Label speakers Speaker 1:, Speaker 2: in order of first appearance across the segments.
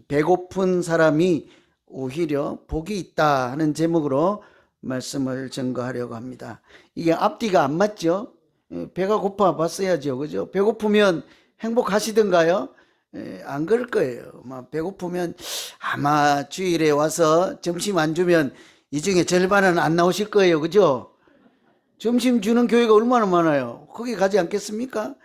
Speaker 1: 배고픈 사람이 오히려 복이 있다 하는 제목으로 말씀을 전거하려고 합니다. 이게 앞뒤가 안 맞죠? 배가 고파 봤어야죠. 그죠? 배고프면 행복하시던가요? 안 그럴 거예요. 배고프면 아마 주일에 와서 점심 안 주면 이 중에 절반은 안 나오실 거예요. 그죠? 점심 주는 교회가 얼마나 많아요. 거기 가지 않겠습니까?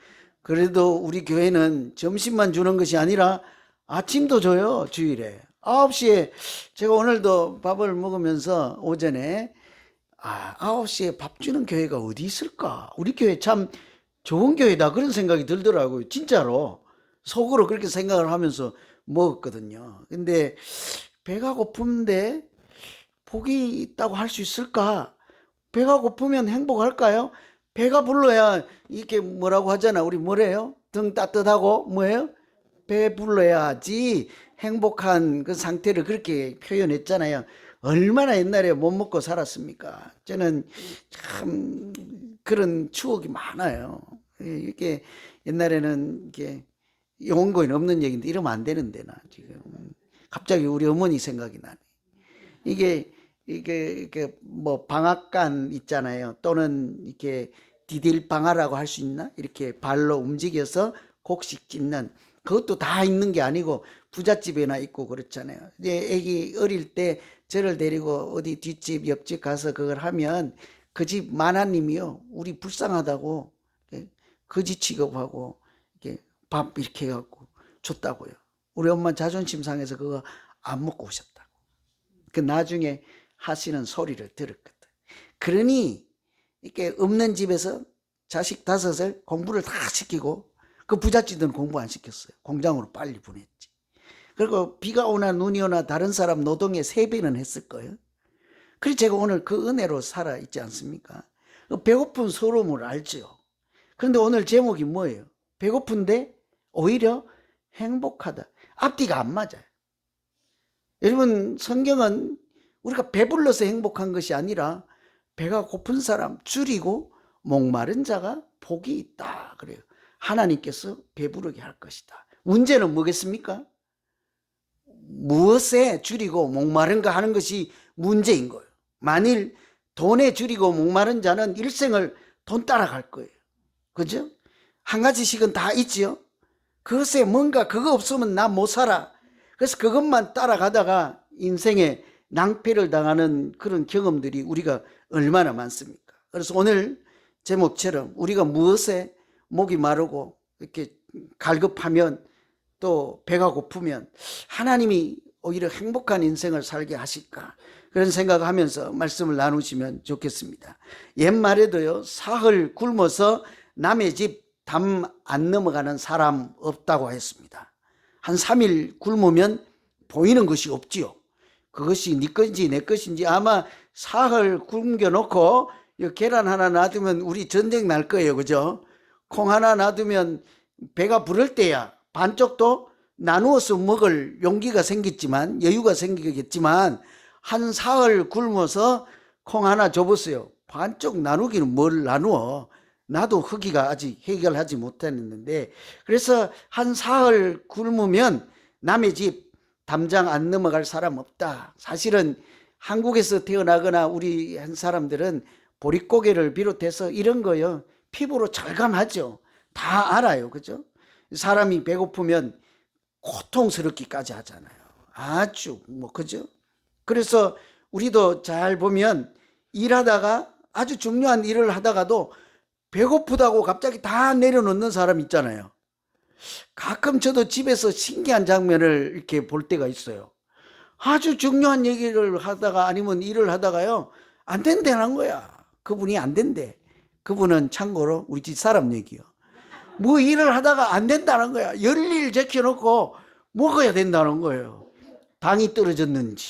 Speaker 1: 그래도 우리 교회는 점심만 주는 것이 아니라 아침도 줘요. 주일에 9시에. 제가 오늘도 밥을 먹으면서 오전에 9시에 밥 주는 교회가 어디 있을까? 우리 교회 참 좋은 교회다, 그런 생각이 들더라고요. 진짜로 속으로 그렇게 생각을 하면서 먹었거든요. 근데 배가 고픈데 복이 있다고 할 수 있을까? 배가 고프면 행복할까요? 배가 불러야, 이렇게 뭐라고 하잖아. 우리 뭐래요? 등 따뜻하고 뭐예요? 배 불러야지 행복한 그 상태를 그렇게 표현했잖아요. 얼마나 옛날에 못 먹고 살았습니까? 저는 참 그런 추억이 많아요. 이게 옛날에는 이게 용거인 없는 얘기인데 이러면 안 되는데, 나 지금 갑자기 우리 어머니 생각이 나네. 이게 뭐 방앗간 있잖아요. 또는 이렇게 디딜 방아라고 할 수 있나? 이렇게 발로 움직여서 곡식 찢는, 그것도 다 있는 게 아니고 부잣집에나 있고 그렇잖아요. 이제 애기 어릴 때 저를 데리고 어디 뒷집 옆집 가서 그걸 하면 그 집 마나님이요, 우리 불쌍하다고 거지 취급하고 이렇게 밥 이렇게 해갖고 줬다고요. 우리 엄마 자존심 상해서 그거 안 먹고 오셨다고. 그 나중에 하시는 소리를 들었거든. 그러니 이렇게 없는 집에서 자식 5을 공부를 다 시키고, 그 부잣집들은 공부 안 시켰어요. 공장으로 빨리 보냈지. 그리고 비가 오나 눈이 오나 다른 사람 노동의 3배는 했을 거예요. 그래서 제가 오늘 그 은혜로 살아 있지 않습니까? 배고픈 서러움을 알죠. 그런데 오늘 제목이 뭐예요? 배고픈데 오히려 행복하다. 앞뒤가 안 맞아요. 여러분, 성경은 우리가 배불러서 행복한 것이 아니라 배가 고픈 사람, 줄이고 목마른 자가 복이 있다 그래요. 하나님께서 배부르게 할 것이다. 문제는 뭐겠습니까? 무엇에 줄이고 목마른가 하는 것이 문제인 거예요. 만일 돈에 줄이고 목마른 자는 일생을 돈 따라갈 거예요. 그죠? 한 가지씩은 다 있지요. 그것에 뭔가 그거 없으면 나 못 살아. 그래서 그것만 따라가다가 인생에 낭패를 당하는 그런 경험들이 우리가 얼마나 많습니까? 그래서 오늘 제목처럼 우리가 무엇에 목이 마르고 이렇게 갈급하면, 또 배가 고프면 하나님이 오히려 행복한 인생을 살게 하실까, 그런 생각을 하면서 말씀을 나누시면 좋겠습니다. 옛말에도요, 사흘 굶어서 남의 집 담 안 넘어가는 사람 없다고 했습니다. 한 3일 굶으면 보이는 것이 없지요. 그것이 네 것인지 내 것인지. 아마 사흘 굶겨놓고 계란 하나 놔두면 우리 전쟁 날 거예요. 그죠? 콩 하나 놔두면 배가 부를 때야 반쪽도 나누어서 먹을 용기가 생겼지만, 여유가 생기겠지만, 한 사흘 굶어서 콩 하나 줘보세요. 반쪽 나누기는 뭘 나누어. 나도 허기가 아직 해결하지 못했는데. 그래서 한 사흘 굶으면 남의 집 담장 안 넘어갈 사람 없다. 사실은 한국에서 태어나거나 우리 한 사람들은 보릿고개를 비롯해서 이런 거요, 피부로 절감하죠. 다 알아요. 그죠? 사람이 배고프면 고통스럽기까지 하잖아요. 아주 그죠? 그래서 우리도 잘 보면 일하다가, 아주 중요한 일을 하다가도 배고프다고 갑자기 다 내려놓는 사람 있잖아요. 가끔 저도 집에서 신기한 장면을 이렇게 볼 때가 있어요. 아주 중요한 얘기를 하다가, 아니면 일을 하다가요, 안 된다는 거야. 그분이 안 된대. 그분은 참고로 우리 집 사람 얘기요. 뭐 일을 하다가 안 된다는 거야. 열일 제껴놓고 먹어야 된다는 거예요. 당이 떨어졌는지,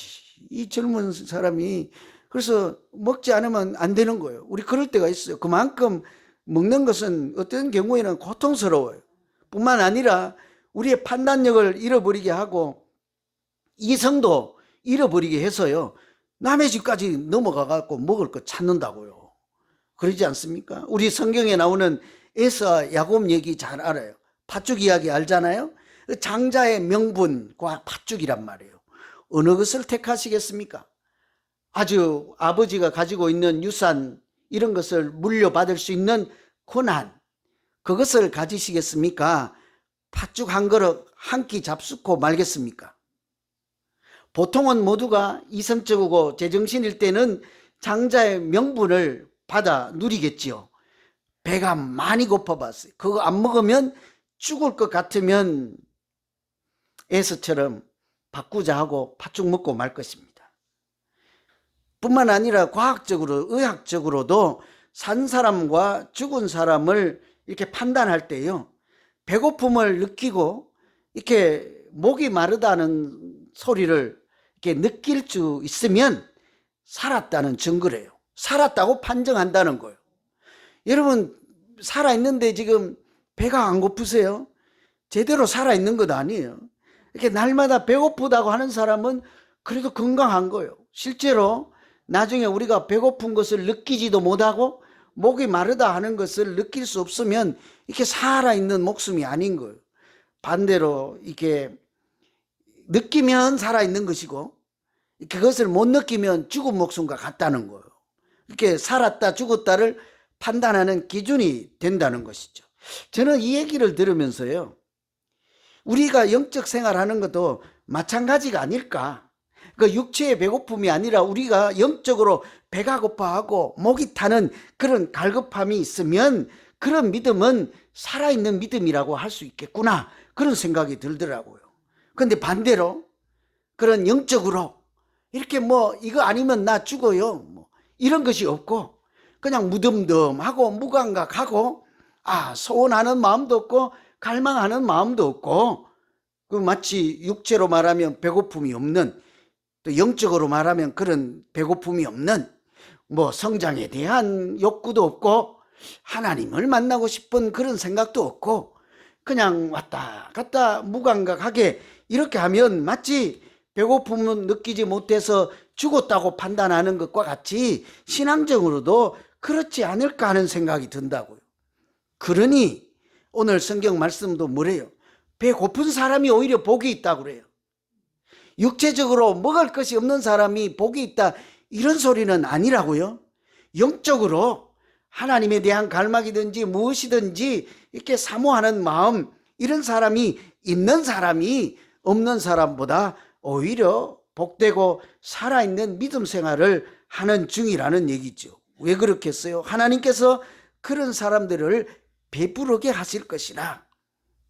Speaker 1: 이 젊은 사람이. 그래서 먹지 않으면 안 되는 거예요. 우리 그럴 때가 있어요. 그만큼 먹는 것은 어떤 경우에는 고통스러워요. 뿐만 아니라 우리의 판단력을 잃어버리게 하고 이성도 잃어버리게 해서요, 남의 집까지 넘어가 갖고 먹을 거 찾는다고요. 그러지 않습니까? 우리 성경에 나오는 에서 야곱 얘기 잘 알아요. 팥죽 이야기 알잖아요. 장자의 명분과 팥죽이란 말이에요. 어느 것을 택하시겠습니까? 아주 아버지가 가지고 있는 유산 이런 것을 물려받을 수 있는 권한, 그것을 가지시겠습니까? 팥죽 한 그릇 한 끼 잡수고 말겠습니까? 보통은 모두가 이성적이고 제정신일 때는 장자의 명분을 받아 누리겠지요. 배가 많이 고파봤어요. 그거 안 먹으면 죽을 것 같으면 에서처럼 바꾸자 하고 팥죽 먹고 말 것입니다. 뿐만 아니라 과학적으로, 의학적으로도 산 사람과 죽은 사람을 이렇게 판단할 때요, 배고픔을 느끼고 이렇게 목이 마르다는 소리를 이렇게 느낄 수 있으면 살았다는 증거래요. 살았다고 판정한다는 거예요. 여러분, 살아있는데 지금 배가 안 고프세요? 제대로 살아있는 것 아니에요. 이렇게 날마다 배고프다고 하는 사람은 그래도 건강한 거예요. 실제로 나중에 우리가 배고픈 것을 느끼지도 못하고 목이 마르다 하는 것을 느낄 수 없으면 이렇게 살아있는 목숨이 아닌 거예요. 반대로 이렇게 느끼면 살아있는 것이고 그것을 못 느끼면 죽은 목숨과 같다는 거예요. 이렇게 살았다 죽었다를 판단하는 기준이 된다는 것이죠. 저는 이 얘기를 들으면서요, 우리가 영적 생활하는 것도 마찬가지가 아닐까. 그 육체의 배고픔이 아니라 우리가 영적으로 배가 고파하고 목이 타는 그런 갈급함이 있으면 그런 믿음은 살아있는 믿음이라고 할 수 있겠구나, 그런 생각이 들더라고요. 그런데 반대로 그런 영적으로 이렇게 뭐 이거 아니면 나 죽어요 뭐 이런 것이 없고 그냥 무덤덤하고 무감각하고 소원하는 마음도 없고 갈망하는 마음도 없고, 그 마치 육체로 말하면 배고픔이 없는, 또 영적으로 말하면 그런 배고픔이 없는, 뭐 성장에 대한 욕구도 없고 하나님을 만나고 싶은 그런 생각도 없고 그냥 왔다 갔다 무감각하게 이렇게 하면 마치 배고픔은 느끼지 못해서 죽었다고 판단하는 것과 같이 신앙적으로도 그렇지 않을까 하는 생각이 든다고요. 그러니 오늘 성경 말씀도 뭐래요? 배고픈 사람이 오히려 복이 있다고 그래요. 육체적으로 먹을 것이 없는 사람이 복이 있다, 이런 소리는 아니라고요. 영적으로 하나님에 대한 갈망이든지 무엇이든지 이렇게 사모하는 마음, 이런 사람이 있는 사람이 없는 사람보다 오히려 복되고 살아있는 믿음 생활을 하는 중이라는 얘기죠. 왜 그렇겠어요? 하나님께서 그런 사람들을 배부르게 하실 것이라.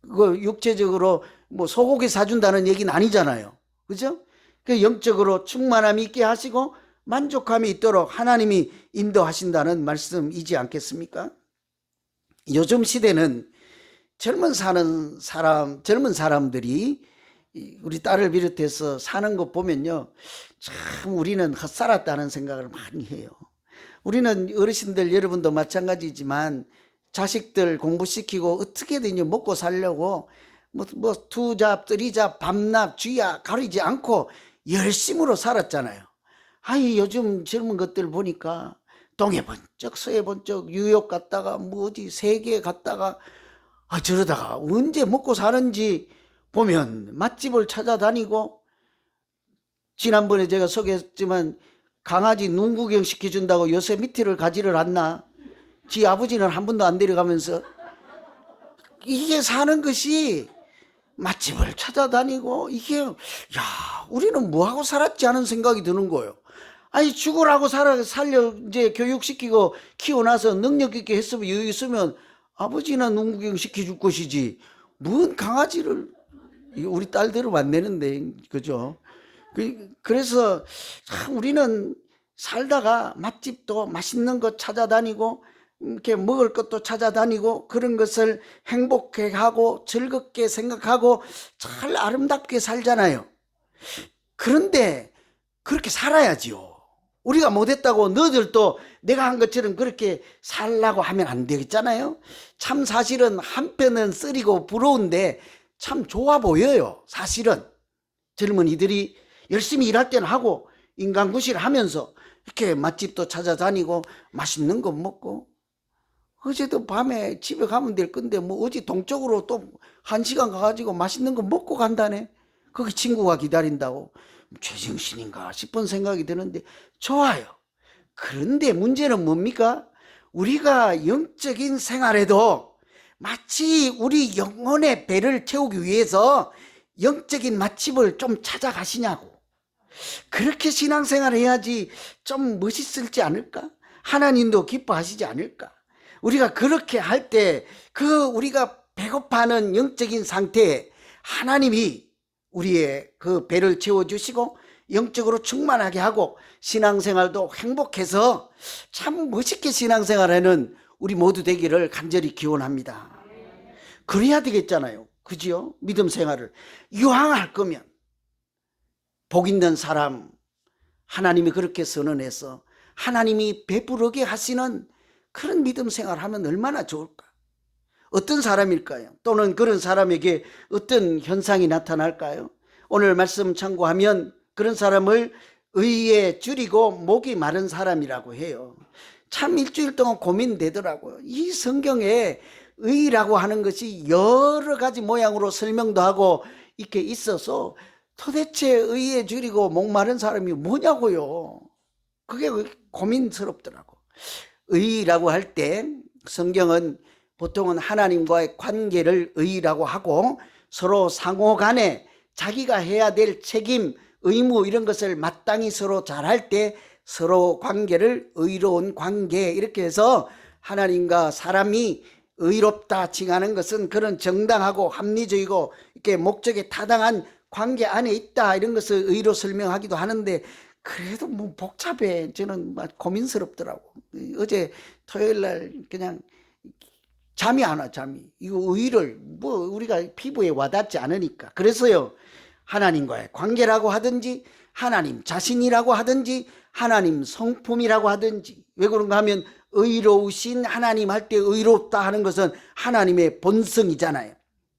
Speaker 1: 그 육체적으로 뭐 소고기 사준다는 얘기는 아니잖아요. 그죠? 그 영적으로 충만함이 있게 하시고 만족함이 있도록 하나님이 인도하신다는 말씀이지 않겠습니까? 요즘 시대는 젊은 사람들이 우리 딸을 비롯해서 사는 것 보면요, 참 우리는 헛살았다는 생각을 많이 해요. 우리는 어르신들 여러분도 마찬가지지만 자식들 공부시키고 어떻게든 먹고 살려고 뭐 투잡, 쓰리잡, 밤낮, 쥐야 가리지 않고 열심으로 살았잖아요. 요즘 젊은 것들 보니까 동해 번쩍 서해 번쩍 뉴욕 갔다가 뭐 어디 세계 갔다가 저러다가 언제 먹고 사는지 보면 맛집을 찾아다니고, 지난번에 제가 소개했지만 강아지 눈 구경 시켜준다고 요세미티를 가지를 않나, 지 아버지는 한 번도 안 데려가면서. 이게 사는 것이 맛집을 찾아다니고, 이게 우리는 뭐하고 살았지 하는 생각이 드는 거예요. 죽으라고 살려 이제 교육시키고 키워놔서 능력 있게 했으면 여유 있으면 아버지나 눈 구경 시켜줄 것이지, 뭔 강아지를. 우리 딸들은 안 내는데, 그죠? 그래서 우리는 살다가 맛집도 맛있는 거 찾아다니고 이렇게 먹을 것도 찾아다니고 그런 것을 행복해하고 즐겁게 생각하고 잘 아름답게 살잖아요. 그런데 그렇게 살아야지요. 우리가 못했다고 너희들도 내가 한 것처럼 그렇게 살라고 하면 안 되겠잖아요. 참 사실은 한편은 쓰리고 부러운데 참 좋아 보여요. 사실은 젊은이들이 열심히 일할 때는 하고 인간구실 하면서 이렇게 맛집도 찾아다니고 맛있는 거 먹고, 어제도 밤에 집에 가면 될 건데 뭐 어제 동쪽으로 또 1시간 가가지고 맛있는 거 먹고 간다네. 거기 친구가 기다린다고. 제정신인가 싶은 생각이 드는데 좋아요. 그런데 문제는 뭡니까? 우리가 영적인 생활에도 마치 우리 영혼의 배를 채우기 위해서 영적인 맛집을 좀 찾아가시냐고. 그렇게 신앙생활 해야지 좀 멋있을지 않을까? 하나님도 기뻐하시지 않을까? 우리가 그렇게 할 때 그 우리가 배고파하는 영적인 상태에 하나님이 우리의 그 배를 채워주시고 영적으로 충만하게 하고 신앙생활도 행복해서 참 멋있게 신앙생활하는 우리 모두 되기를 간절히 기원합니다. 그래야 되겠잖아요. 그지요? 믿음 생활을 유황할 거면 복 있는 사람, 하나님이 그렇게 선언해서 하나님이 베푸르게 하시는 그런 믿음 생활하면 얼마나 좋을까? 어떤 사람일까요? 또는 그런 사람에게 어떤 현상이 나타날까요? 오늘 말씀 참고하면 그런 사람을 의에 줄이고 목이 마른 사람이라고 해요. 참 일주일 동안 고민되더라고요. 이 성경에 의라고 하는 것이 여러 가지 모양으로 설명도 하고 이렇게 있어서 도대체 의에 줄이고 목마른 사람이 뭐냐고요. 그게 고민스럽더라고. 의라고 할 때 성경은 보통은 하나님과의 관계를 의라고 하고 서로 상호 간에 자기가 해야 될 책임, 의무 이런 것을 마땅히 서로 잘할 때 서로 관계를 의로운 관계 이렇게 해서 하나님과 사람이 의롭다 칭하는 것은 그런 정당하고 합리적이고 이렇게 목적에 타당한 관계 안에 있다 이런 것을 의로 설명하기도 하는데 그래도 뭐 복잡해. 저는 막 고민스럽더라고. 어제 토요일 날 그냥 잠이 안 와. 잠이. 이거 의를 뭐 우리가 피부에 와닿지 않으니까. 그래서요 하나님과의 관계라고 하든지 하나님 자신이라고 하든지 하나님 성품이라고 하든지 왜 그런가 하면 의로우신 하나님 할 때 의롭다 하는 것은 하나님의 본성이잖아요.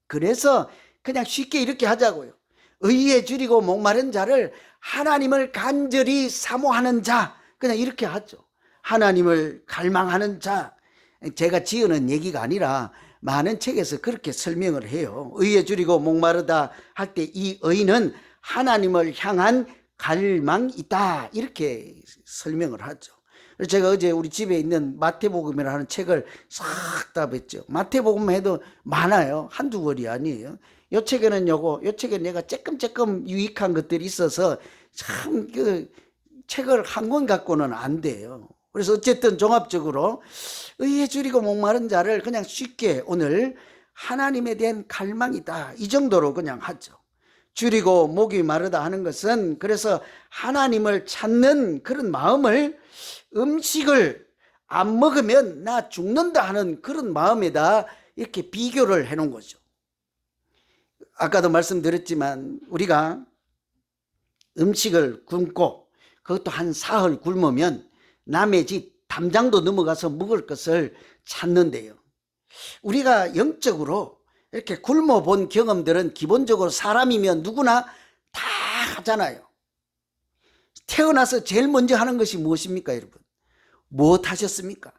Speaker 1: 그래서 그냥 쉽게 이렇게 하자고요. 의에 줄이고 목마른 자를 하나님을 간절히 사모하는 자 그냥 이렇게 하죠. 하나님을 갈망하는 자. 제가 지어낸 얘기가 아니라 많은 책에서 그렇게 설명을 해요. 의에 줄이고 목마르다 할 때 이 의는 하나님을 향한 갈망이다 이렇게 설명을 하죠. 그래서 제가 어제 우리 집에 있는 마태복음이라는 책을 싹 다 뵀죠. 마태복음 해도 많아요. 한두 권이 아니에요. 요 책에는 요 책에 내가 조금 유익한 것들이 있어서 참 그 책을 한 권 갖고는 안 돼요. 그래서 어쨌든 종합적으로 의에 줄이고 목마른 자를 그냥 쉽게 오늘 하나님에 대한 갈망이다 이 정도로 그냥 하죠. 줄이고 목이 마르다 하는 것은 그래서 하나님을 찾는 그런 마음을 음식을 안 먹으면 나 죽는다 하는 그런 마음에다 이렇게 비교를 해 놓은 거죠. 아까도 말씀드렸지만 우리가 음식을 굶고 그것도 한 사흘 굶으면 남의 집 담장도 넘어가서 먹을 것을 찾는데요. 우리가 영적으로 이렇게 굶어본 경험들은 기본적으로 사람이면 누구나 다 하잖아요. 태어나서 제일 먼저 하는 것이 무엇입니까, 여러분? 무엇 하셨습니까?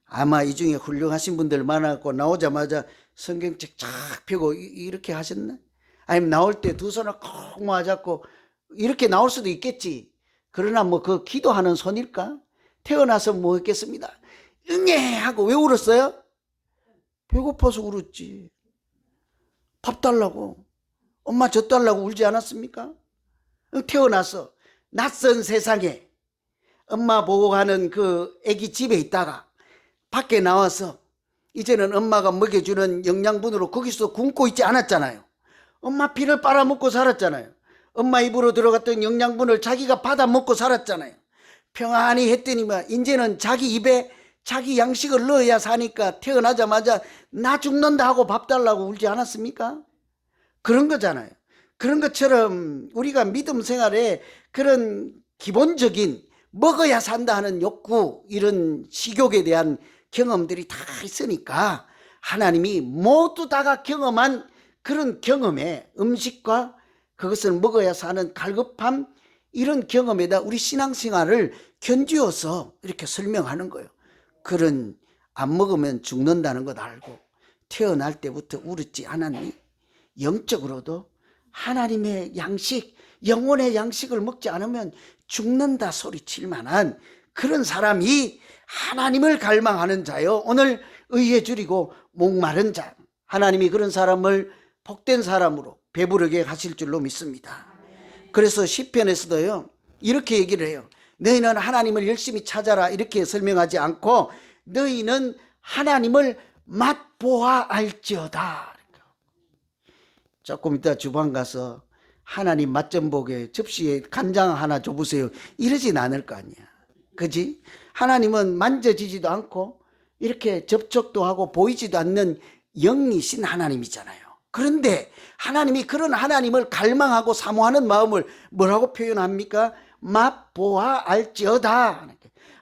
Speaker 1: 아마 이 중에 훌륭하신 분들 많았고 나오자마자 성경책 쫙 펴고 이렇게 하셨나? 아니면 나올 때 두 손을 콕 모아잡고 이렇게 나올 수도 있겠지. 그러나 뭐 그 기도하는 손일까? 태어나서 뭐 했겠습니다. 응애 하고 왜 울었어요? 배고파서 울었지. 밥 달라고. 엄마 젖 달라고 울지 않았습니까? 태어나서 낯선 세상에 엄마 보고 가는 그 아기 집에 있다가 밖에 나와서 이제는 엄마가 먹여주는 영양분으로 거기서 굶고 있지 않았잖아요. 엄마 피를 빨아먹고 살았잖아요. 엄마 입으로 들어갔던 영양분을 자기가 받아 먹고 살았잖아요. 평안히 했더니만 이제는 자기 입에 자기 양식을 넣어야 사니까 태어나자마자 나 죽는다 하고 밥 달라고 울지 않았습니까? 그런 거잖아요. 그런 것처럼 우리가 믿음 생활에 그런 기본적인 먹어야 산다 하는 욕구 이런 식욕에 대한 경험들이 다 있으니까 하나님이 모두 다가 경험한 그런 경험에 음식과 그것을 먹어야 사는 갈급함 이런 경험에다 우리 신앙생활을 견주어서 이렇게 설명하는 거예요. 그런 안 먹으면 죽는다는 것 알고 태어날 때부터 울었지 않았니? 영적으로도 하나님의 양식, 영혼의 양식을 먹지 않으면 죽는다 소리칠 만한 그런 사람이 하나님을 갈망하는 자요. 오늘 의에 줄이고 목마른 자. 하나님이 그런 사람을 복된 사람으로 배부르게 하실 줄로 믿습니다. 그래서 시편에서도요, 이렇게 얘기를 해요. 너희는 하나님을 열심히 찾아라 이렇게 설명하지 않고 너희는 하나님을 맛보아 알지어다. 조금 이따 주방 가서 하나님 맛 좀 보게 접시에 간장 하나 줘보세요 이러진 않을 거 아니야. 그지? 하나님은 만져지지도 않고 이렇게 접촉도 하고 보이지도 않는 영이신 하나님이잖아요. 그런데 하나님이 그런 하나님을 갈망하고 사모하는 마음을 뭐라고 표현합니까? 맛보아 알지어다.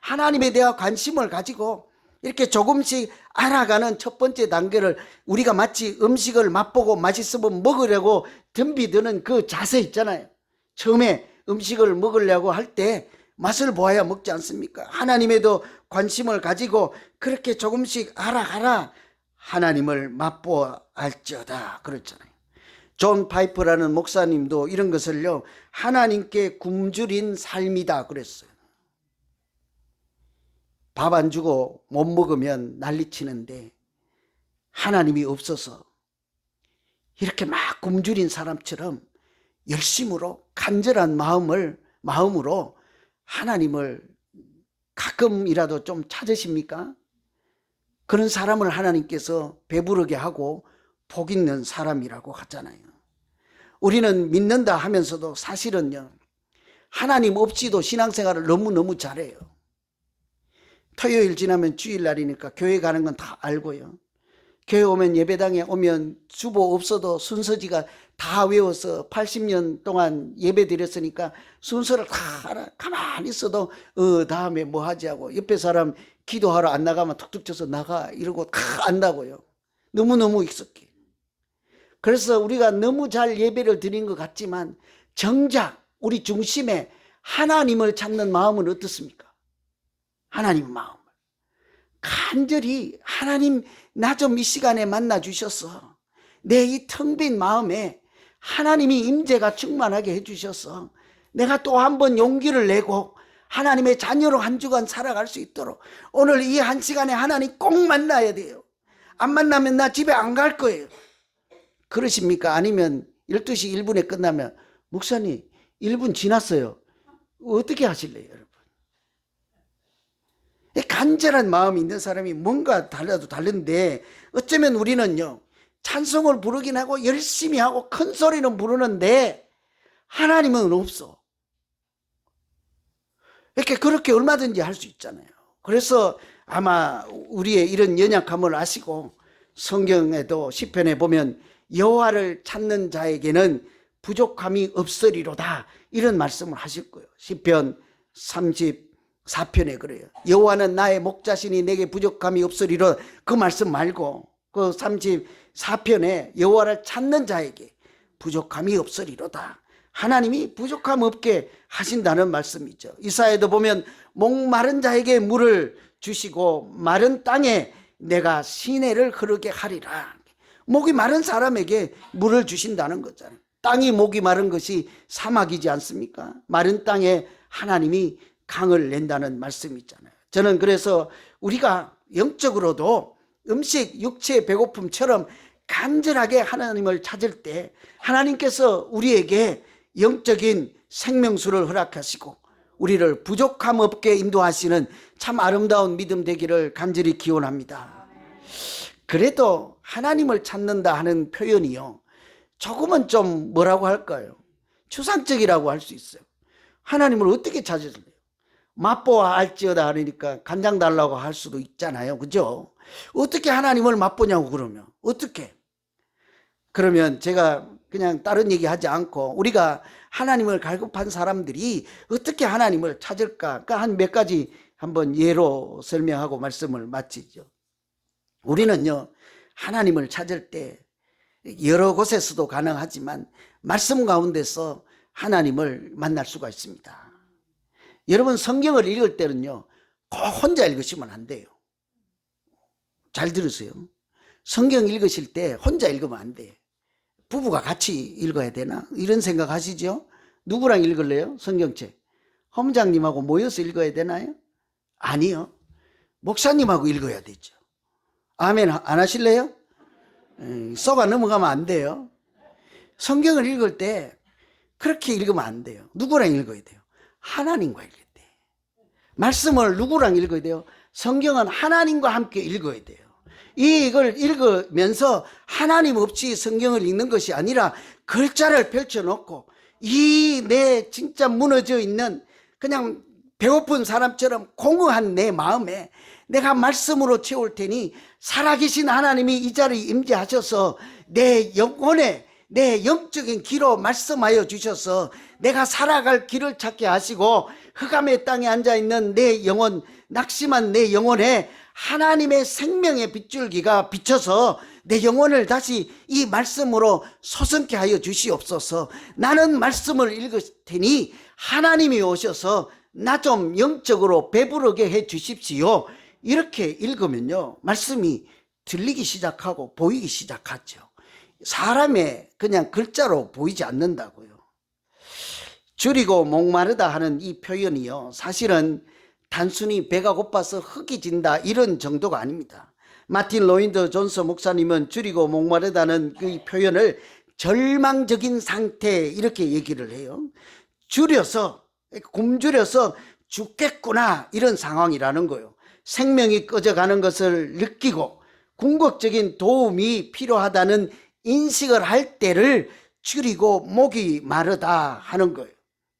Speaker 1: 하나님에 대한 관심을 가지고 이렇게 조금씩 알아가는 첫 번째 단계를 우리가 마치 음식을 맛보고 맛있으면 먹으려고 덤비드는 그 자세 있잖아요. 처음에 음식을 먹으려고 할 때 맛을 보아야 먹지 않습니까? 하나님에도 관심을 가지고 그렇게 조금씩 알아가라. 하나님을 맛보아 알지어다 그랬잖아요. 존 파이퍼라는 목사님도 이런 것을요, 하나님께 굶주린 삶이다 그랬어요. 밥 안 주고 못 먹으면 난리치는데 하나님이 없어서 이렇게 막 굶주린 사람처럼 열심으로 간절한 마음으로 하나님을 가끔이라도 좀 찾으십니까? 그런 사람을 하나님께서 배부르게 하고 복 있는 사람이라고 하잖아요. 우리는 믿는다 하면서도 사실은요, 하나님 없이도 신앙생활을 너무너무 잘해요. 토요일 지나면 주일날이니까 교회 가는 건 다 알고요. 교회 오면 예배당에 오면 주보 없어도 순서지가 다 외워서 80년 동안 예배 드렸으니까 순서를 다 알아. 가만히 있어도 다음에 뭐 하지 하고 옆에 사람 기도하러 안 나가면 툭툭 쳐서 나가 이러고 다 안다고요. 너무너무 익숙해. 그래서 우리가 너무 잘 예배를 드린 것 같지만 정작 우리 중심에 하나님을 찾는 마음은 어떻습니까? 하나님의 마음을 간절히 하나님 나 좀 이 시간에 만나 주셔서 내 이 텅 빈 마음에 하나님이 임재가 충만하게 해주셔서 내가 또 한 번 용기를 내고 하나님의 자녀로 한 주간 살아갈 수 있도록 오늘 이 한 시간에 하나님 꼭 만나야 돼요. 안 만나면 나 집에 안 갈 거예요. 그러십니까? 아니면 12시 1분에 끝나면 목사님 1분 지났어요. 어떻게 하실래요, 여러분? 간절한 마음이 있는 사람이 뭔가 달라도 다른데 어쩌면 우리는요, 찬송을 부르긴 하고 열심히 하고 큰 소리는 부르는데 하나님은 없어. 이렇게 그렇게 얼마든지 할 수 있잖아요. 그래서 아마 우리의 이런 연약함을 아시고 성경에도 시편에 보면 여호와를 찾는 자에게는 부족함이 없으리로다 이런 말씀을 하실 거예요. 시편 34편에 그래요. 여호와는 나의 목자시니 내게 부족함이 없으리로 그 말씀 말고 그 34편에 여호와를 찾는 자에게 부족함이 없으리로다. 하나님이 부족함 없게 하신다는 말씀이죠. 이사야도 보면 목마른 자에게 물을 주시고 마른 땅에 내가 시내를 흐르게 하리라. 목이 마른 사람에게 물을 주신다는 거잖아요. 땅이 목이 마른 것이 사막이지 않습니까? 마른 땅에 하나님이 강을 낸다는 말씀이잖아요. 저는 그래서 우리가 영적으로도 음식, 육체의 배고픔처럼 간절하게 하나님을 찾을 때 하나님께서 우리에게 영적인 생명수를 허락하시고 우리를 부족함 없게 인도하시는 참 아름다운 믿음 되기를 간절히 기원합니다. 그래도 하나님을 찾는다 하는 표현이요, 조금은 좀 뭐라고 할까요? 추상적이라고 할 수 있어요. 하나님을 어떻게 찾으실래요? 맛보아 알지어다 하니까 간장 달라고 할 수도 있잖아요. 그죠? 어떻게 하나님을 맛보냐고 그러면 어떻게? 그러면 제가 그냥 다른 얘기 하지 않고 우리가 하나님을 갈급한 사람들이 어떻게 하나님을 찾을까? 그러니까 한 몇 가지 한번 예로 설명하고 말씀을 마치죠. 우리는요, 하나님을 찾을 때 여러 곳에서도 가능하지만 말씀 가운데서 하나님을 만날 수가 있습니다. 여러분 성경을 읽을 때는요, 꼭 혼자 읽으시면 안 돼요. 잘 들으세요. 성경 읽으실 때 혼자 읽으면 안 돼. 부부가 같이 읽어야 되나? 이런 생각 하시죠? 누구랑 읽을래요? 성경책. 헌장님하고 모여서 읽어야 되나요? 아니요. 목사님하고 읽어야 되죠. 아멘 안 하실래요? 쏘가 넘어가면 안 돼요. 성경을 읽을 때 그렇게 읽으면 안 돼요. 누구랑 읽어야 돼요? 하나님과 읽어야 돼요. 말씀을 누구랑 읽어야 돼요? 성경은 하나님과 함께 읽어야 돼요. 이걸 읽으면서 하나님 없이 성경을 읽는 것이 아니라 글자를 펼쳐놓고 이 내 진짜 무너져 있는 그냥 배고픈 사람처럼 공허한 내 마음에 내가 말씀으로 채울 테니 살아계신 하나님이 이 자리에 임재하셔서 내 영혼에 내 영적인 길로 말씀하여 주셔서 내가 살아갈 길을 찾게 하시고 흑암의 땅에 앉아있는 내 영혼, 낙심한 내 영혼에 하나님의 생명의 빗줄기가 비쳐서 내 영혼을 다시 이 말씀으로 솟게 하여 주시옵소서. 나는 말씀을 읽을 테니 하나님이 오셔서 나 좀 영적으로 배부르게 해 주십시오. 이렇게 읽으면요, 말씀이 들리기 시작하고 보이기 시작하죠. 사람의 그냥 글자로 보이지 않는다고요. 줄이고 목마르다 하는 이 표현이요, 사실은 단순히 배가 고파서 흙이 진다 이런 정도가 아닙니다. 마틴 로이드 존스 목사님은 줄이고 목마르다는 그 표현을 절망적인 상태 이렇게 얘기를 해요. 줄여서, 굶주려서 죽겠구나 이런 상황이라는 거예요. 생명이 꺼져가는 것을 느끼고 궁극적인 도움이 필요하다는 인식을 할 때를 줄이고 목이 마르다 하는 거예요.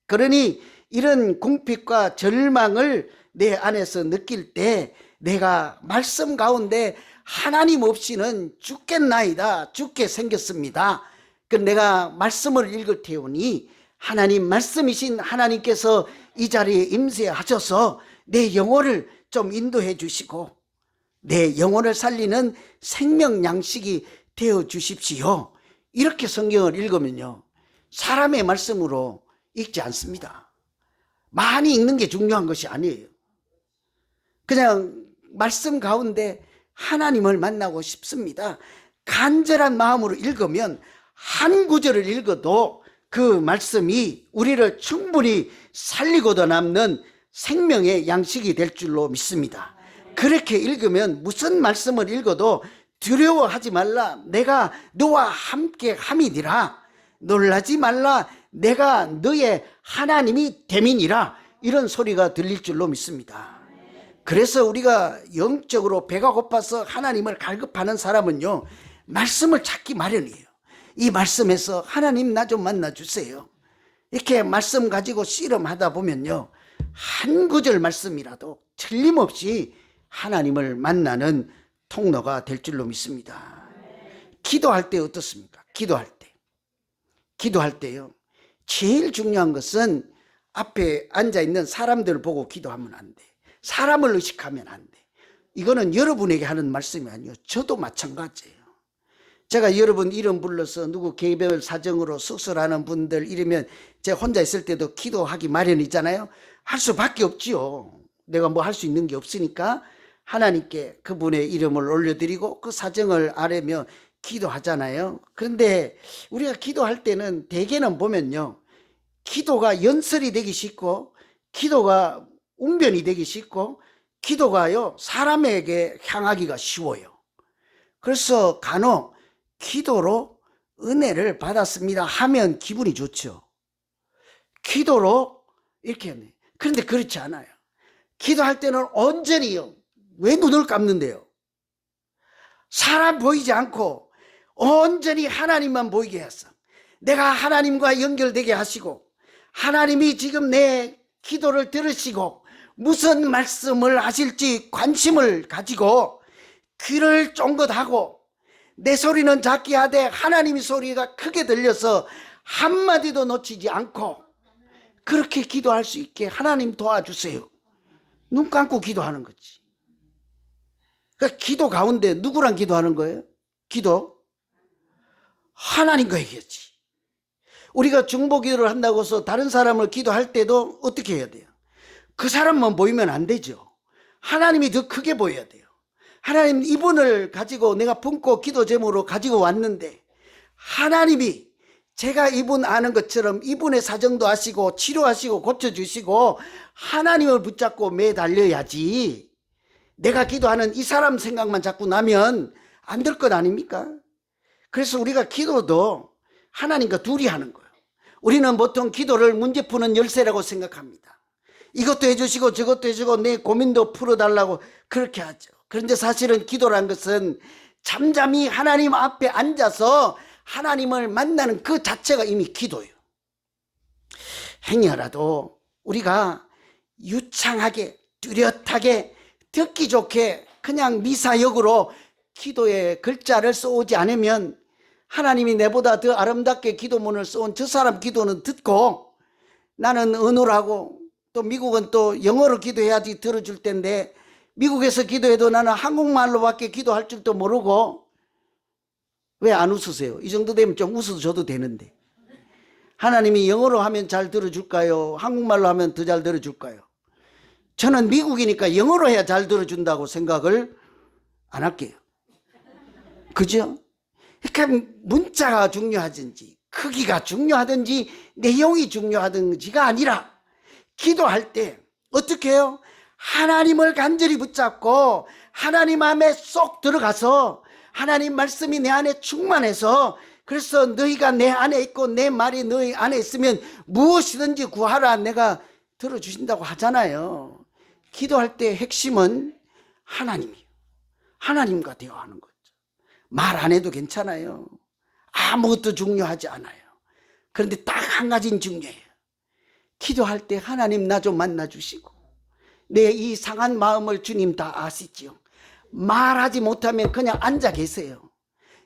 Speaker 1: 그러니 이런 궁핍과 절망을 내 안에서 느낄 때 내가 말씀 가운데 하나님 없이는 죽겠나이다, 죽게 생겼습니다. 그 내가 말씀을 읽을 테오니 하나님 말씀이신 하나님께서 이 자리에 임재하셔서 내 영혼을 좀 인도해 주시고 내 영혼을 살리는 생명 양식이 되어 주십시오. 이렇게 성경을 읽으면요, 사람의 말씀으로 읽지 않습니다. 많이 읽는 게 중요한 것이 아니에요. 그냥 말씀 가운데 하나님을 만나고 싶습니다. 간절한 마음으로 읽으면 한 구절을 읽어도 그 말씀이 우리를 충분히 살리고도 남는 생명의 양식이 될 줄로 믿습니다. 그렇게 읽으면 무슨 말씀을 읽어도 두려워하지 말라, 내가 너와 함께 함이니라, 놀라지 말라, 내가 너의 하나님이 됨이니라, 이런 소리가 들릴 줄로 믿습니다. 그래서 우리가 영적으로 배가 고파서 하나님을 갈급하는 사람은요, 말씀을 찾기 마련이에요. 이 말씀에서 하나님 나 좀 만나주세요. 이렇게 말씀 가지고 씨름하다 보면요, 한 구절 말씀이라도 틀림없이 하나님을 만나는 통로가 될 줄로 믿습니다. 기도할 때 어떻습니까? 기도할 때요, 제일 중요한 것은 앞에 앉아있는 사람들을 보고 기도하면 안 돼. 사람을 의식하면 안 돼. 이거는 여러분에게 하는 말씀이 아니에요. 저도 마찬가지예요. 제가 여러분 이름 불러서 누구 개별 사정으로 숙설하는 분들 이러면 제가 혼자 있을 때도 기도하기 마련이잖아요. 할 수밖에 없지요. 내가 뭐 할 수 있는 게 없으니까 하나님께 그분의 이름을 올려드리고 그 사정을 아뢰며 기도하잖아요. 그런데 우리가 기도할 때는 대개는 보면요, 기도가 연설이 되기 쉽고 기도가 웅변이 되기 쉽고 기도가요 사람에게 향하기가 쉬워요. 그래서 간혹 기도로 은혜를 받았습니다 하면 기분이 좋죠. 기도로 이렇게 하네. 그런데 그렇지 않아요. 기도할 때는 온전히요, 왜 눈을 감는데요? 사람 보이지 않고 온전히 하나님만 보이게 해서 내가 하나님과 연결되게 하시고 하나님이 지금 내 기도를 들으시고 무슨 말씀을 하실지 관심을 가지고 귀를 쫑긋하고 내 소리는 작게 하되 하나님의 소리가 크게 들려서 한마디도 놓치지 않고 그렇게 기도할 수 있게 하나님 도와주세요. 눈 감고 기도하는 거지. 그러니까 기도 가운데 누구랑 기도하는 거예요? 기도? 하나님과 얘기했지. 우리가 중보기도를 한다고 해서 다른 사람을 기도할 때도 어떻게 해야 돼요? 그 사람만 보이면 안 되죠. 하나님이 더 크게 보여야 돼요. 하나님, 이분을 가지고 내가 품고 기도 제목으로 가지고 왔는데 하나님이 제가 이분 아는 것처럼 이분의 사정도 아시고 치료하시고 고쳐주시고 하나님을 붙잡고 매달려야지, 내가 기도하는 이 사람 생각만 자꾸 나면 안 될 것 아닙니까? 그래서 우리가 기도도 하나님과 둘이 하는 거예요. 우리는 보통 기도를 문제 푸는 열쇠라고 생각합니다. 이것도 해주시고 저것도 해주고 내 고민도 풀어달라고 그렇게 하죠. 그런데 사실은 기도란 것은 잠잠히 하나님 앞에 앉아서 하나님을 만나는 그 자체가 이미 기도예요. 행여라도 우리가 유창하게 뚜렷하게 듣기 좋게 그냥 미사역으로 기도의 글자를 써오지 않으면 하나님이 내보다 더 아름답게 기도문을 써온 저 사람 기도는 듣고 나는 언어라고, 또 미국은 또 영어로 기도해야지 들어줄 텐데 미국에서 기도해도 나는 한국말로밖에 기도할 줄도 모르고. 왜 안 웃으세요? 이 정도 되면 좀 웃어도 줘도 되는데. 하나님이 영어로 하면 잘 들어줄까요? 한국말로 하면 더 잘 들어줄까요? 저는 미국이니까 영어로 해야 잘 들어준다고 생각을 안 할게요. 그죠? 그러니까 문자가 중요하든지 크기가 중요하든지 내용이 중요하든지가 아니라 기도할 때 어떻게 해요? 하나님을 간절히 붙잡고 하나님 안에 쏙 들어가서 하나님 말씀이 내 안에 충만해서, 그래서 너희가 내 안에 있고 내 말이 너희 안에 있으면 무엇이든지 구하라, 내가 들어주신다고 하잖아요. 기도할 때 핵심은 하나님이에요. 하나님과 대화하는 거죠. 말 안 해도 괜찮아요. 아무것도 중요하지 않아요. 그런데 딱 한 가지는 중요해요. 기도할 때 하나님 나 좀 만나주시고, 내 이 상한 마음을 주님 다 아시지요. 말하지 못하면 그냥 앉아 계세요.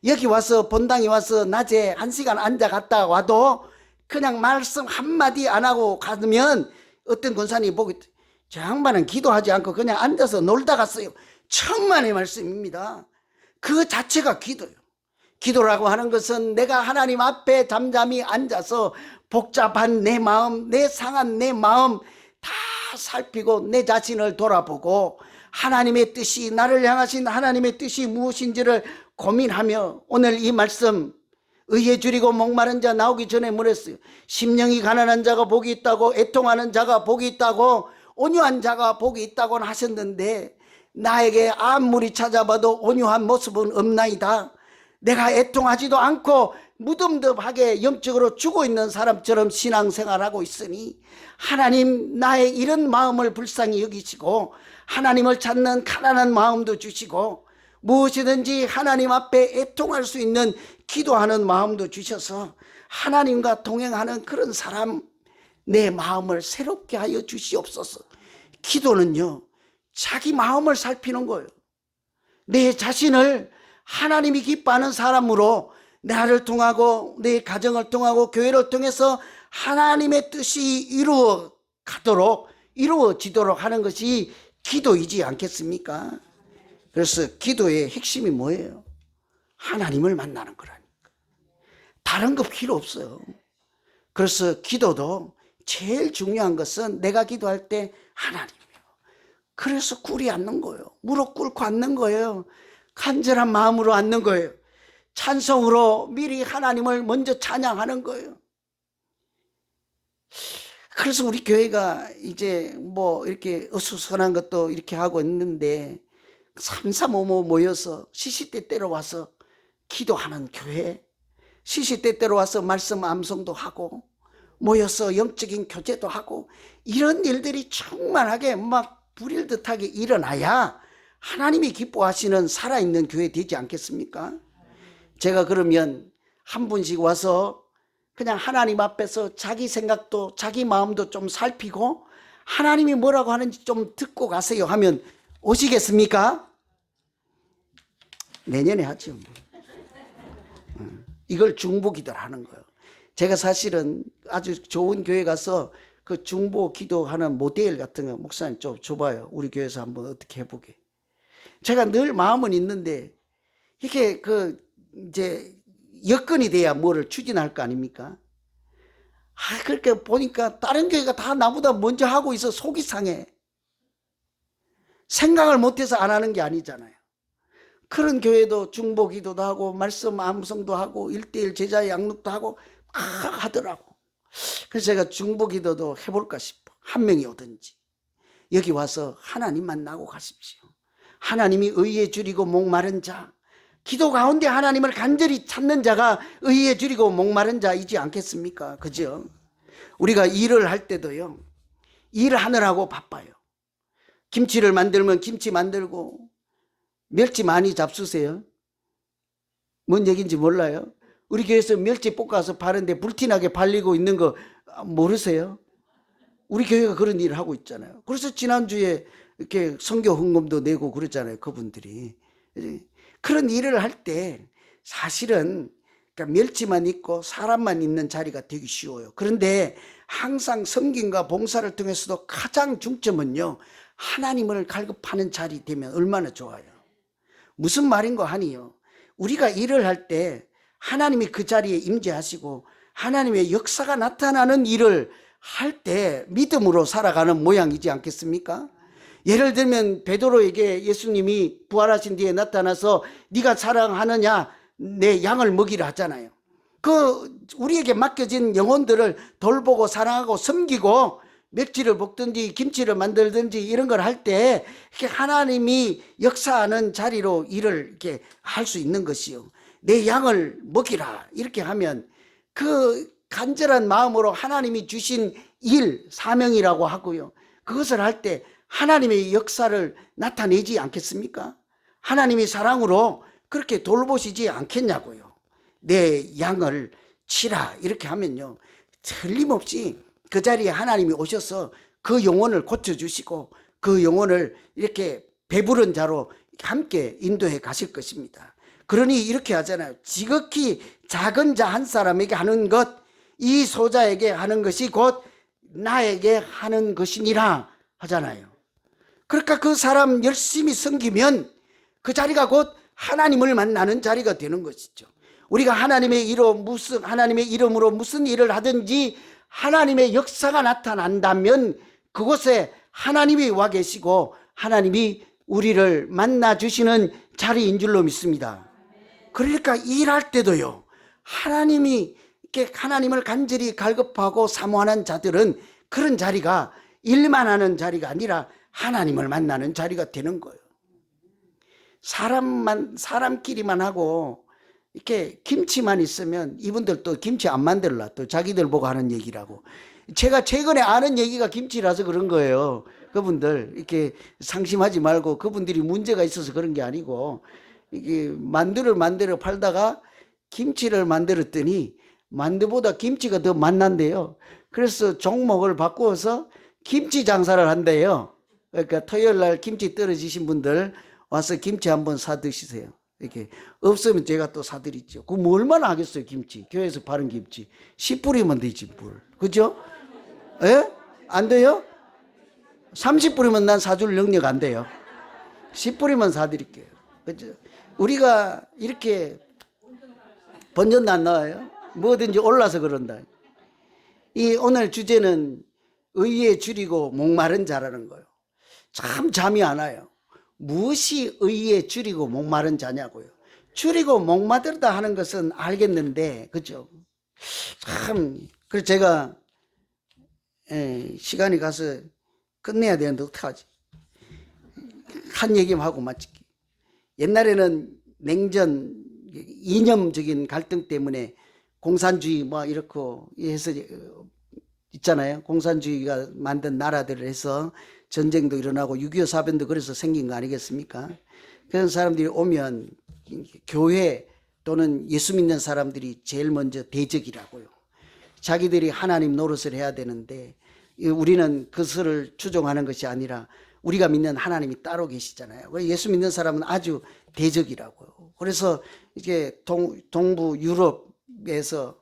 Speaker 1: 여기 와서 본당에 와서 낮에 1시간 앉아 갔다 와도 그냥 말씀 한마디 안 하고 가면 어떤 권사님이 보고 저 양반은 기도하지 않고 그냥 앉아서 놀다 갔어요. 천만의 말씀입니다. 그 자체가 기도예요. 기도라고 하는 것은 내가 하나님 앞에 잠잠히 앉아서 복잡한 내 마음, 내 상한 내 마음 다 살피고 내 자신을 돌아보고 하나님의 뜻이, 나를 향하신 하나님의 뜻이 무엇인지를 고민하며, 오늘 이 말씀 의에 줄이고 목마른 자 나오기 전에 뭐랬어요? 심령이 가난한 자가 복이 있다고, 애통하는 자가 복이 있다고, 온유한 자가 복이 있다고 하셨는데 나에게 아무리 찾아봐도 온유한 모습은 없나이다. 내가 애통하지도 않고 무덤덤하게 영적으로 죽어있는 사람처럼 신앙생활하고 있으니 하나님 나의 이런 마음을 불쌍히 여기시고 하나님을 찾는 가난한 마음도 주시고 무엇이든지 하나님 앞에 애통할 수 있는 기도하는 마음도 주셔서 하나님과 동행하는 그런 사람, 내 마음을 새롭게 하여 주시옵소서. 기도는요, 자기 마음을 살피는 거예요. 내 자신을 하나님이 기뻐하는 사람으로 나를 통하고 내 가정을 통하고 교회를 통해서 하나님의 뜻이 이루어지도록 하는 것이 기도이지 않겠습니까? 그래서 기도의 핵심이 뭐예요? 하나님을 만나는 거라니까. 다른 거 필요 없어요. 그래서 기도도 제일 중요한 것은 내가 기도할 때 하나님이에요. 그래서 꿇이 앉는 거예요. 무릎 꿇고 앉는 거예요. 간절한 마음으로 앉는 거예요. 찬송으로 미리 하나님을 먼저 찬양하는 거예요. 그래서 우리 교회가 이제 뭐 이렇게 어수선한 것도 이렇게 하고 있는데 3355 모여서 시시때때로 와서 기도하는 교회, 시시때때로 와서 말씀 암송도 하고 모여서 영적인 교제도 하고 이런 일들이 충만하게 막 불일 듯하게 일어나야 하나님이 기뻐하시는 살아있는 교회 되지 않겠습니까? 제가 그러면 한 분씩 와서 그냥 하나님 앞에서 자기 생각도 자기 마음도 좀 살피고 하나님이 뭐라고 하는지 좀 듣고 가세요 하면 오시겠습니까? 내년에 하죠. 이걸 중보기도를 하는 거예요. 제가 사실은 아주 좋은 교회 가서 그 중보 기도하는 모델 같은 거 목사님 좀 줘봐요. 우리 교회에서 한번 어떻게 해보게. 제가 늘 마음은 있는데 이게 이제 여건이 돼야 뭐를 추진할 거 아닙니까? 그렇게 보니까 다른 교회가 다 나보다 먼저 하고 있어 속이 상해. 생각을 못해서 안 하는 게 아니잖아요. 그런 교회도 중보기도도 하고 말씀 암송도 하고 1:1 제자 양육도 하고 막 하더라고. 그래서 제가 중보기도도 해볼까 싶어. 한 명이 오든지 여기 와서 하나님 만나고 가십시오. 하나님이 의에 줄이고 목마른 자, 기도 가운데 하나님을 간절히 찾는 자가 의에 줄이고 목마른 자이지 않겠습니까? 그죠? 우리가 일을 할 때도요, 일하느라고 바빠요. 김치를 만들면 김치 만들고, 멸치 많이 잡수세요? 뭔 얘기인지 몰라요? 우리 교회에서 멸치 볶아서 파는데 불티나게 팔리고 있는 거 모르세요? 우리 교회가 그런 일을 하고 있잖아요. 그래서 지난주에 이렇게 선교 헌금도 내고 그랬잖아요. 그분들이. 그런 일을 할 때 사실은 그러니까 멸치만 있고 사람만 있는 자리가 되기 쉬워요. 그런데 항상 섬김과 봉사를 통해서도 가장 중점은요, 하나님을 갈급하는 자리 되면 얼마나 좋아요. 무슨 말인고 하니요, 우리가 일을 할 때 하나님이 그 자리에 임재하시고 하나님의 역사가 나타나는 일을 할 때 믿음으로 살아가는 모양이지 않겠습니까? 예를 들면 베드로에게 예수님이 부활하신 뒤에 나타나서 네가 사랑하느냐, 내 양을 먹이라 하잖아요. 그 우리에게 맡겨진 영혼들을 돌보고 사랑하고 섬기고 멸치를 볶든지 김치를 만들든지 이런 걸 할 때 하나님이 역사하는 자리로 일을 이렇게 할 수 있는 것이요. 내 양을 먹이라 이렇게 하면 그 간절한 마음으로 하나님이 주신 일, 사명이라고 하고요. 그것을 할 때 하나님의 역사를 나타내지 않겠습니까? 하나님이 사랑으로 그렇게 돌보시지 않겠냐고요. 내 양을 치라 이렇게 하면요, 틀림없이 그 자리에 하나님이 오셔서 그 영혼을 고쳐주시고 그 영혼을 이렇게 배부른 자로 함께 인도해 가실 것입니다. 그러니 이렇게 하잖아요. 지극히 작은 자 한 사람에게 하는 것, 이 소자에게 하는 것이 곧 나에게 하는 것이니라 하잖아요. 그러니까 그 사람 열심히 섬기면 그 자리가 곧 하나님을 만나는 자리가 되는 것이죠. 우리가 하나님의 이름으로 무슨 일을 하든지 하나님의 역사가 나타난다면 그곳에 하나님이 와 계시고 하나님이 우리를 만나 주시는 자리인 줄로 믿습니다. 그러니까 일할 때도요, 하나님이 이렇게 하나님을 간절히 갈급하고 사모하는 자들은 그런 자리가 일만 하는 자리가 아니라 하나님을 만나는 자리가 되는 거예요. 사람끼리만 하고 이렇게 김치만 있으면 이분들 또 김치 안 만들라, 또 자기들 보고 하는 얘기라고. 제가 최근에 아는 얘기가 김치라서 그런 거예요. 그분들 이렇게 상심하지 말고, 그분들이 문제가 있어서 그런 게 아니고, 이게 만두를 만들어 팔다가 김치를 만들었더니 만두보다 김치가 더 맛난대요. 그래서 종목을 바꾸어서 김치 장사를 한대요. 그러니까 토요일 날 김치 떨어지신 분들 와서 김치 한번 사 드시세요. 이렇게 없으면 제가 또 사드리죠. 그럼 뭐 얼마나 하겠어요, 김치. 교회에서 파는 김치 10불이면 되지 뭘. 그죠? 예? 안 돼요? 30불이면 난 사줄 능력 안 돼요. 10불이면 사드릴게요. 그죠? 우리가 이렇게 번전도 안 나와요. 뭐든지 올라서 그런다. 이 오늘 주제는 의에 줄이고 목마른 자라는 거예요. 참 잠이 안 와요. 무엇이 의에 줄이고 목마른 자냐고요. 줄이고 목마르다 하는 것은 알겠는데, 그죠? 참, 그래서 제가 시간이 가서 끝내야 되는데 어떡하지? 한 얘기만 하고 마칠게. 옛날에는 냉전 이념적인 갈등 때문에 공산주의 뭐 이렇게 해서 있잖아요. 공산주의가 만든 나라들을 해서 전쟁도 일어나고 6.25 사변도 그래서 생긴 거 아니겠습니까? 그런 사람들이 오면 교회 또는 예수 믿는 사람들이 제일 먼저 대적이라고요. 자기들이 하나님 노릇을 해야 되는데 우리는 그것을 추종하는 것이 아니라 우리가 믿는 하나님이 따로 계시잖아요. 예수 믿는 사람은 아주 대적이라고요. 그래서 이게 동부 유럽에서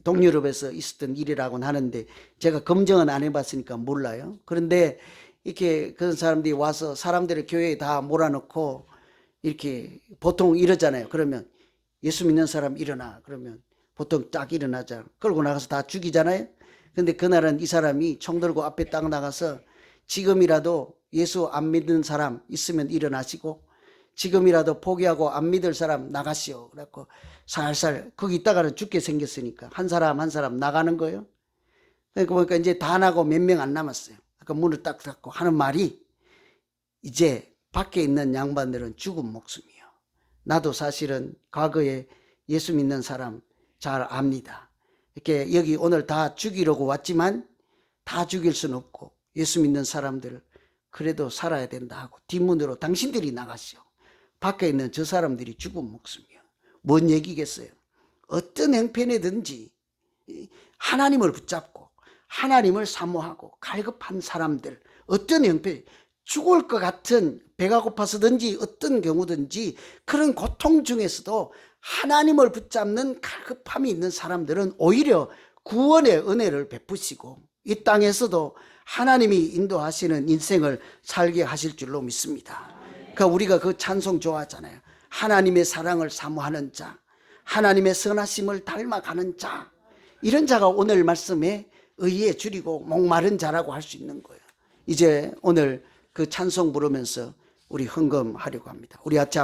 Speaker 1: 동유럽에서 있었던 일이라고는 하는데 제가 검증은 안 해봤으니까 몰라요. 그런데 이렇게 그런 사람들이 와서 사람들을 교회에 다 몰아넣고 이렇게 보통 이러잖아요. 그러면 예수 믿는 사람 일어나. 그러면 보통 딱 일어나잖아요. 끌고 나가서 다 죽이잖아요. 근데 그날은 이 사람이 총 들고 앞에 딱 나가서 지금이라도 예수 안 믿는 사람 있으면 일어나시고 지금이라도 포기하고 안 믿을 사람 나가시오. 그래갖고 살살 거기 있다가는 죽게 생겼으니까 한 사람 한 사람 나가는 거예요. 그러니까 보니까 이제 다 나고 몇 명 안 남았어요. 그러니까 문을 딱 닫고 하는 말이, 이제 밖에 있는 양반들은 죽은 목숨이요. 나도 사실은 과거에 예수 믿는 사람 잘 압니다. 이렇게 여기 오늘 다 죽이려고 왔지만 다 죽일 수는 없고 예수 믿는 사람들 그래도 살아야 된다 하고 뒷문으로 당신들이 나가시오. 밖에 있는 저 사람들이 죽은 목숨이요. 뭔 얘기겠어요? 어떤 형편이든지 하나님을 붙잡고 하나님을 사모하고 갈급한 사람들, 어떤 형편, 죽을 것 같은 배가 고파서든지 어떤 경우든지 그런 고통 중에서도 하나님을 붙잡는 갈급함이 있는 사람들은 오히려 구원의 은혜를 베푸시고 이 땅에서도 하나님이 인도하시는 인생을 살게 하실 줄로 믿습니다. 그러니까 우리가 그 찬송 좋아하잖아요. 하나님의 사랑을 사모하는 자, 하나님의 선하심을 닮아가는 자, 이런 자가 오늘 말씀에 의에 줄이고 목마른 자라고 할 수 있는 거예요. 이제 오늘 그 찬송 부르면서 우리 헌금하려고 합니다. 우리 같이